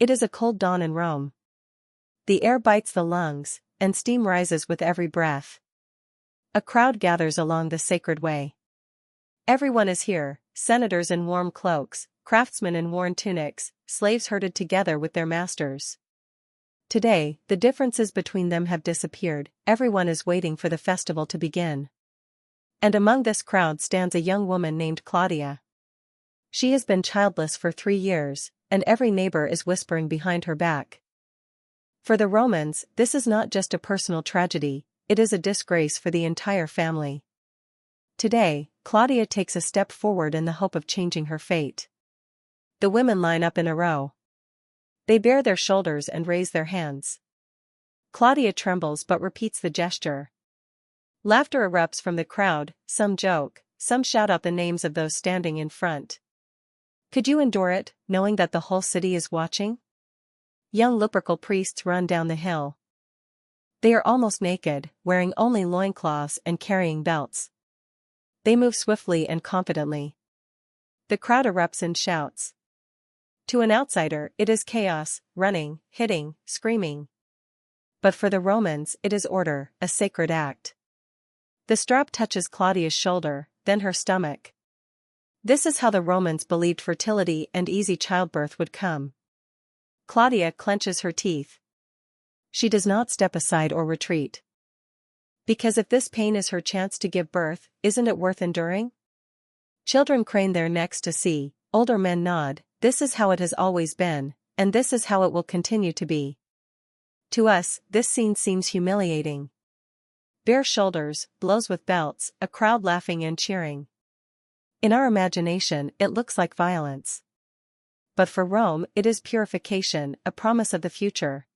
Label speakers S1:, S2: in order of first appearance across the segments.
S1: It is a cold dawn in Rome. The air bites the lungs, and steam rises with every breath. A crowd gathers along the sacred way. Everyone is here, senators in warm cloaks, craftsmen in worn tunics, slaves herded together with their masters. Today, the differences between them have disappeared, everyone is waiting for the festival to begin. And among this crowd stands a young woman named Claudia. She has been childless for 3 years, and every neighbor is whispering behind her back. For the Romans, this is not just a personal tragedy, it is a disgrace for the entire family. Today, Claudia takes a step forward in the hope of changing her fate. The women line up in a row. They bare their shoulders and raise their hands. Claudia trembles but repeats the gesture. Laughter erupts from the crowd, some joke, some shout out the names of those standing in front. Could you endure it, knowing that the whole city is watching? Young Lupercal priests run down the hill. They are almost naked, wearing only loincloths and carrying belts. They move swiftly and confidently. The crowd erupts in shouts. To an outsider, it is chaos, running, hitting, screaming. But for the Romans, it is order, a sacred act. The strap touches Claudia's shoulder, then her stomach. This is how the Romans believed fertility and easy childbirth would come. Claudia clenches her teeth. She does not step aside or retreat. Because if this pain is her chance to give birth, isn't it worth enduring? Children crane their necks to see, older men nod, this is how it has always been, and this is how it will continue to be. To us, this scene seems humiliating. Bare shoulders, blows with belts, a crowd laughing and cheering. In our imagination, it looks like violence. But for Rome, it is purification, a promise of the future.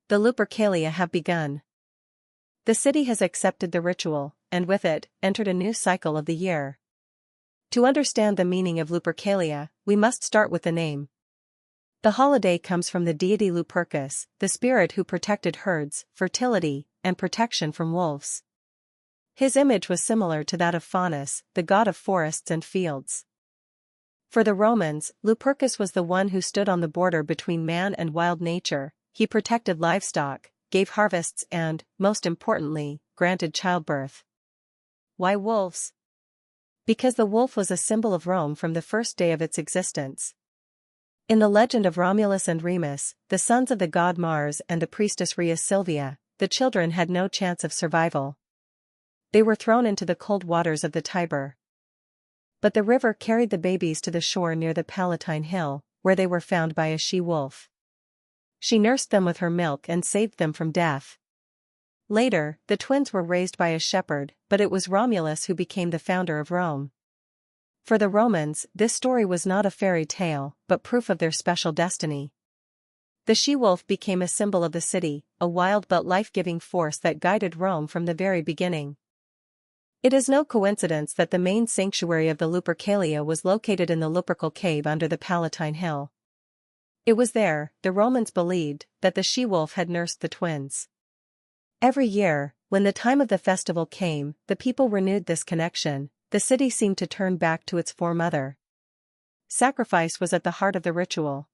S1: The Lupercalia have begun. The city has accepted the ritual, and with it, entered a new cycle of the year. To understand the meaning of Lupercalia, we must start with the name. The holiday comes from the deity Lupercus, the spirit who protected herds, fertility, and protection from wolves. His image was similar to that of Faunus, the god of forests and fields. For the Romans, Lupercus was the one who stood on the border between man and wild nature. He protected livestock, gave harvests and, most importantly, granted childbirth. Why wolves? Because the wolf was a symbol of Rome from the first day of its existence. In the legend of Romulus and Remus, the sons of the god Mars and the priestess Rhea Silvia, the children had no chance of survival. They were thrown into the cold waters of the Tiber. But the river carried the babies to the shore near the Palatine Hill, where they were found by a she-wolf. She nursed them with her milk and saved them from death. Later, the twins were raised by a shepherd, but it was Romulus who became the founder of Rome. For the Romans, this story was not a fairy tale, but proof of their special destiny. The she-wolf became a symbol of the city, a wild but life-giving force that guided Rome from the very beginning. It is no coincidence that the main sanctuary of the Lupercalia was located in the Lupercal cave under the Palatine Hill. It was there, the Romans believed, that the she-wolf had nursed the twins. Every year, when the time of the festival came, the people renewed this connection. The city seemed to turn back to its foremother. Sacrifice was at the heart of the ritual.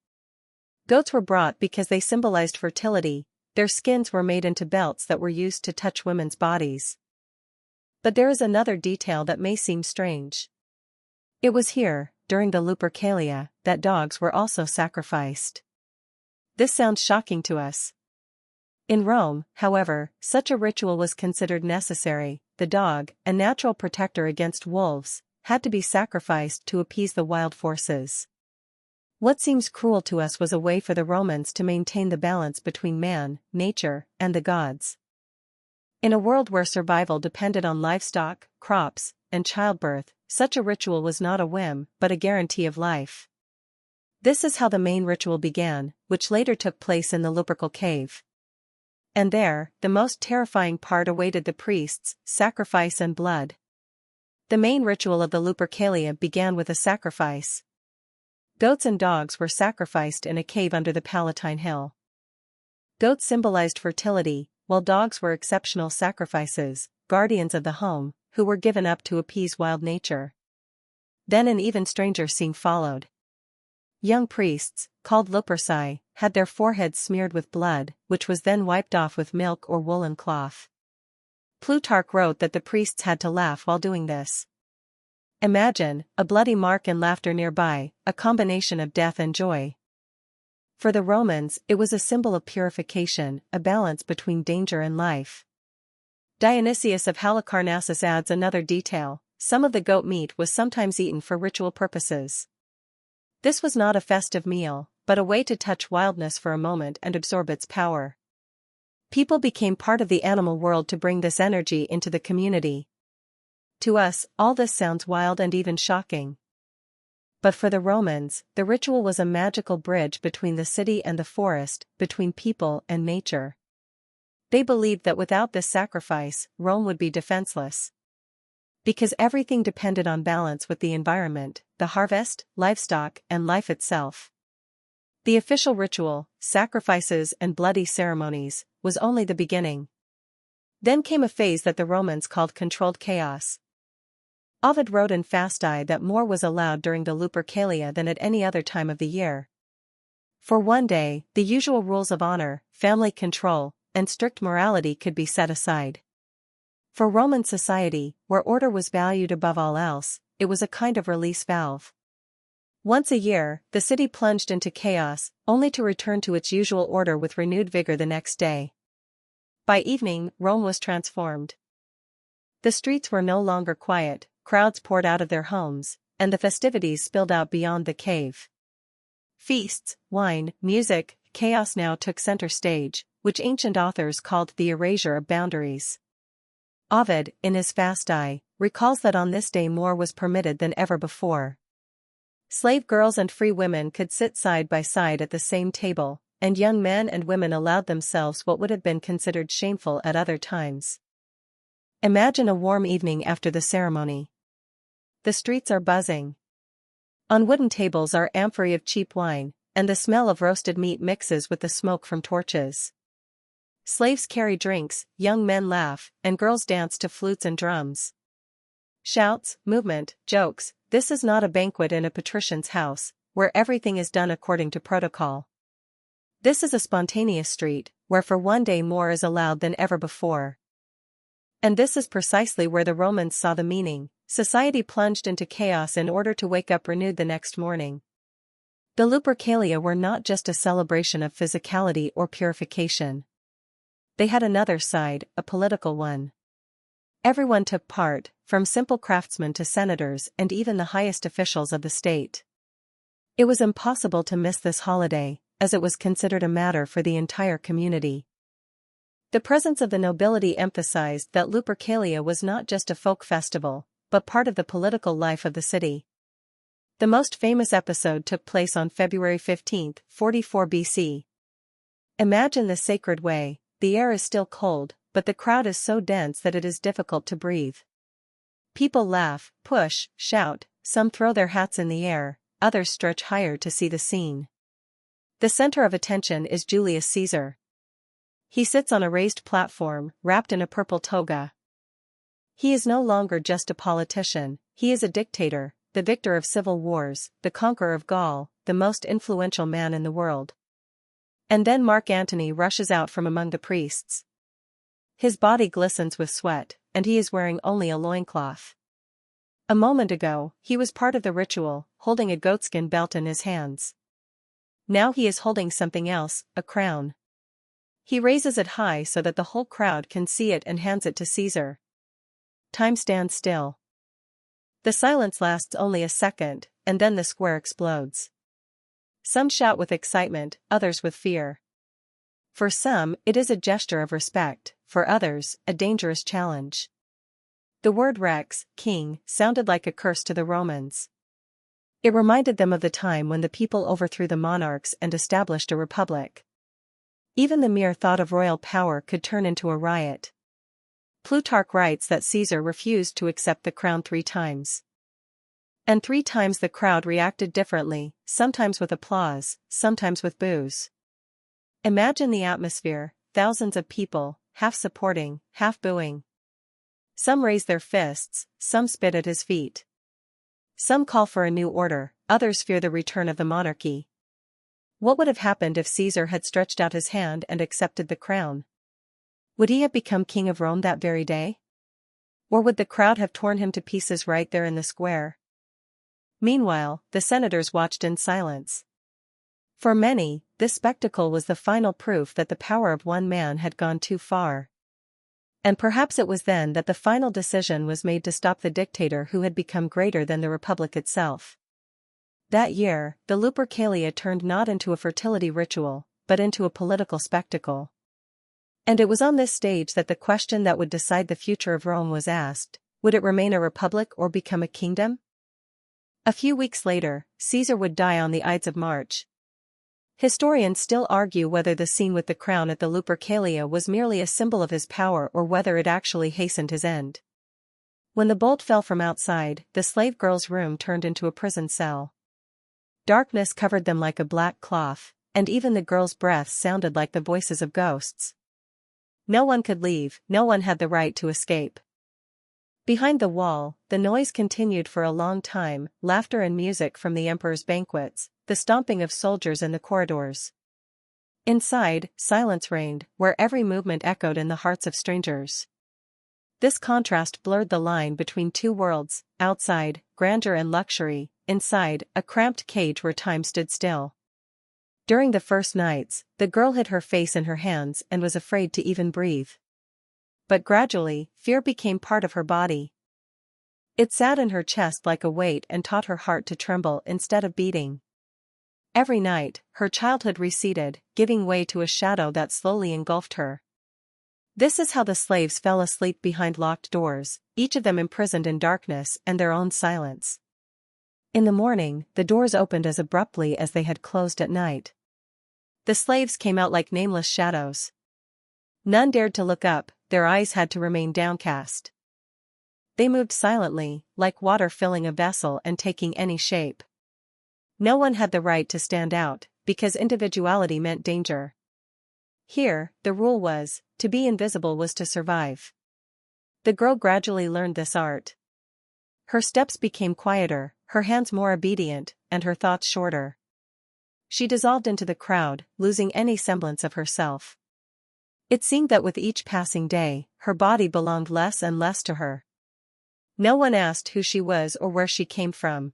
S1: Goats were brought because they symbolized fertility, their skins were made into belts that were used to touch women's bodies. But there is another detail that may seem strange. It was here, during the Lupercalia, that dogs were also sacrificed. This sounds shocking to us. In Rome, however, such a ritual was considered necessary. The dog, a natural protector against wolves, had to be sacrificed to appease the wild forces. What seems cruel to us was a way for the Romans to maintain the balance between man, nature, and the gods. In a world where survival depended on livestock, crops, and childbirth, such a ritual was not a whim, but a guarantee of life. This is how the main ritual began, which later took place in the Lupercal cave. And there, the most terrifying part awaited the priests: sacrifice and blood. The main ritual of the Lupercalia began with a sacrifice. Goats and dogs were sacrificed in a cave under the Palatine Hill. Goats symbolized fertility, while dogs were exceptional sacrifices, guardians of the home, who were given up to appease wild nature. Then an even stranger scene followed. Young priests, called Luperci, had their foreheads smeared with blood, which was then wiped off with milk or woolen cloth. Plutarch wrote that the priests had to laugh while doing this. Imagine, a bloody mark and laughter nearby, a combination of death and joy. For the Romans, it was a symbol of purification, a balance between danger and life. Dionysius of Halicarnassus adds another detail: some of the goat meat was sometimes eaten for ritual purposes. This was not a festive meal, but a way to touch wildness for a moment and absorb its power. People became part of the animal world to bring this energy into the community. To us, all this sounds wild and even shocking. But for the Romans, the ritual was a magical bridge between the city and the forest, between people and nature. They believed that without this sacrifice, Rome would be defenseless. Because everything depended on balance with the environment, the harvest, livestock, and life itself. The official ritual, sacrifices and bloody ceremonies, was only the beginning. Then came a phase that the Romans called controlled chaos. Ovid wrote in Fasti that more was allowed during the Lupercalia than at any other time of the year. For one day, the usual rules of honor, family control, and strict morality could be set aside. For Roman society, where order was valued above all else, it was a kind of release valve. Once a year, the city plunged into chaos, only to return to its usual order with renewed vigor the next day. By evening, Rome was transformed. The streets were no longer quiet, crowds poured out of their homes, and the festivities spilled out beyond the cave. Feasts, wine, music, chaos now took center stage, which ancient authors called the erasure of boundaries. Ovid, in his Fasti, recalls that on this day more was permitted than ever before. Slave girls and free women could sit side by side at the same table, and young men and women allowed themselves what would have been considered shameful at other times. Imagine a warm evening after the ceremony. The streets are buzzing. On wooden tables are amphorae of cheap wine, and the smell of roasted meat mixes with the smoke from torches. Slaves carry drinks, young men laugh, and girls dance to flutes and drums. Shouts, movement, jokes. This is not a banquet in a patrician's house, where everything is done according to protocol. This is a spontaneous street, where for one day more is allowed than ever before. And this is precisely where the Romans saw the meaning. Society plunged into chaos in order to wake up renewed the next morning. The Lupercalia were not just a celebration of physicality or purification. They had another side, a political one. Everyone took part, from simple craftsmen to senators and even the highest officials of the state. It was impossible to miss this holiday, as it was considered a matter for the entire community. The presence of the nobility emphasized that Lupercalia was not just a folk festival, but part of the political life of the city. The most famous episode took place on February 15, 44 BC. Imagine the sacred way. The air is still cold, but the crowd is so dense that it is difficult to breathe. People laugh, push, shout, some throw their hats in the air, others stretch higher to see the scene. The center of attention is Julius Caesar. He sits on a raised platform, wrapped in a purple toga. He is no longer just a politician, he is a dictator, the victor of civil wars, the conqueror of Gaul, the most influential man in the world. And then Mark Antony rushes out from among the priests. His body glistens with sweat, and he is wearing only a loincloth. A moment ago, he was part of the ritual, holding a goatskin belt in his hands. Now he is holding something else, a crown. He raises it high so that the whole crowd can see it and hands it to Caesar. Time stands still. The silence lasts only a second, and then the square explodes. Some shout with excitement, others with fear. For some, it is a gesture of respect, for others, a dangerous challenge. The word rex, king, sounded like a curse to the Romans. It reminded them of the time when the people overthrew the monarchs and established a republic. Even the mere thought of royal power could turn into a riot. Plutarch writes that Caesar refused to accept the crown 3 times. And 3 times the crowd reacted differently, sometimes with applause, sometimes with boos. Imagine the atmosphere, thousands of people, half supporting, half booing. Some raise their fists, some spit at his feet. Some call for a new order, others fear the return of the monarchy. What would have happened if Caesar had stretched out his hand and accepted the crown? Would he have become king of Rome that very day? Or would the crowd have torn him to pieces right there in the square? Meanwhile, the senators watched in silence. For many, this spectacle was the final proof that the power of one man had gone too far. And perhaps it was then that the final decision was made to stop the dictator who had become greater than the republic itself. That year, the Lupercalia turned not into a fertility ritual, but into a political spectacle. And it was on this stage that the question that would decide the future of Rome was asked: would it remain a republic or become a kingdom? A few weeks later, Caesar would die on the Ides of March. Historians still argue whether the scene with the crown at the Lupercalia was merely a symbol of his power or whether it actually hastened his end. When the bolt fell from outside, the slave girl's room turned into a prison cell. Darkness covered them like a black cloth, and even the girl's breath sounded like the voices of ghosts. No one could leave, no one had the right to escape. Behind the wall, the noise continued for a long time, laughter and music from the emperor's banquets, the stomping of soldiers in the corridors. Inside, silence reigned, where every movement echoed in the hearts of strangers. This contrast blurred the line between two worlds: outside, grandeur and luxury; inside, a cramped cage where time stood still. During the first nights, the girl hid her face in her hands and was afraid to even breathe. But gradually, fear became part of her body. It sat in her chest like a weight and taught her heart to tremble instead of beating. Every night, her childhood receded, giving way to a shadow that slowly engulfed her. This is how the slaves fell asleep behind locked doors, each of them imprisoned in darkness and their own silence. In the morning, the doors opened as abruptly as they had closed at night. The slaves came out like nameless shadows. None dared to look up, their eyes had to remain downcast. They moved silently, like water filling a vessel and taking any shape. No one had the right to stand out, because individuality meant danger. Here, the rule was, to be invisible was to survive. The girl gradually learned this art. Her steps became quieter, her hands more obedient, and her thoughts shorter. She dissolved into the crowd, losing any semblance of herself. It seemed that with each passing day, her body belonged less and less to her. No one asked who she was or where she came from.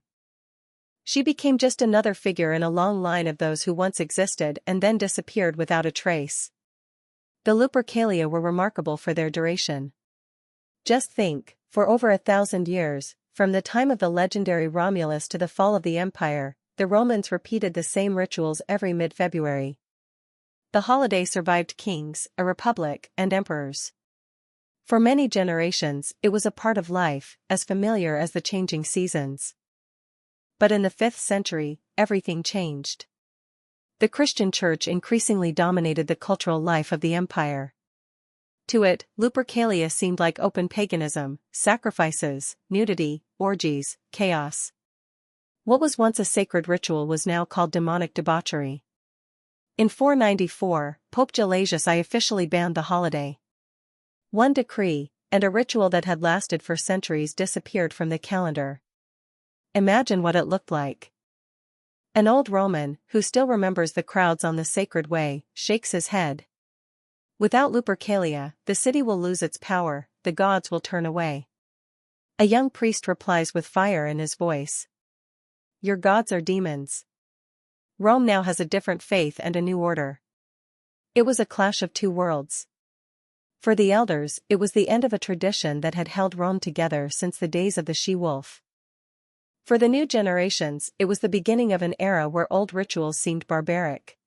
S1: She became just another figure in a long line of those who once existed and then disappeared without a trace. The Lupercalia were remarkable for their duration. Just think, for over 1,000 years, from the time of the legendary Romulus to the fall of the empire, the Romans repeated the same rituals every mid-February. The holiday survived kings, a republic, and emperors. For many generations, it was a part of life, as familiar as the changing seasons. But in the 5th century, everything changed. The Christian Church increasingly dominated the cultural life of the empire. To it, Lupercalia seemed like open paganism: sacrifices, nudity, orgies, chaos. What was once a sacred ritual was now called demonic debauchery. In 494, Pope Gelasius I officially banned the holiday. One decree, and a ritual that had lasted for centuries disappeared from the calendar. Imagine what it looked like. An old Roman, who still remembers the crowds on the sacred way, shakes his head. Without Lupercalia, the city will lose its power, the gods will turn away. A young priest replies with fire in his voice. Your gods are demons. Rome now has a different faith and a new order. It was a clash of two worlds. For the elders, it was the end of a tradition that had held Rome together since the days of the she-wolf. For the new generations, it was the beginning of an era where old rituals seemed barbaric.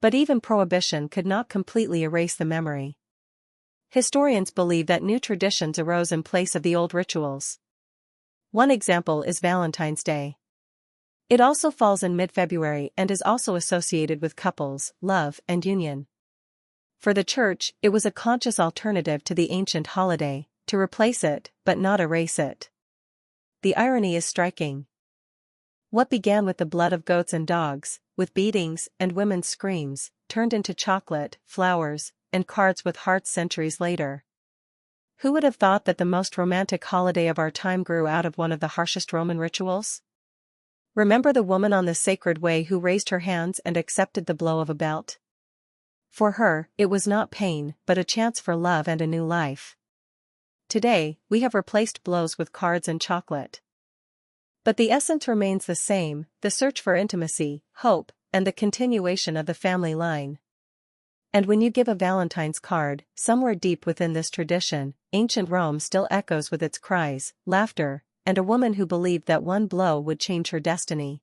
S1: But even prohibition could not completely erase the memory. Historians believe that new traditions arose in place of the old rituals. One example is Valentine's Day. It also falls in mid-February and is also associated with couples, love, and union. For the Church, it was a conscious alternative to the ancient holiday, to replace it, but not erase it. The irony is striking. What began with the blood of goats and dogs, with beatings and women's screams, turned into chocolate, flowers, and cards with hearts centuries later. Who would have thought that the most romantic holiday of our time grew out of one of the harshest Roman rituals? Remember the woman on the sacred way who raised her hands and accepted the blow of a belt? For her, it was not pain, but a chance for love and a new life. Today, we have replaced blows with cards and chocolate. But the essence remains the same, the search for intimacy, hope, and the continuation of the family line. And when you give a Valentine's card, somewhere deep within this tradition, ancient Rome still echoes with its cries, laughter, and a woman who believed that one blow would change her destiny.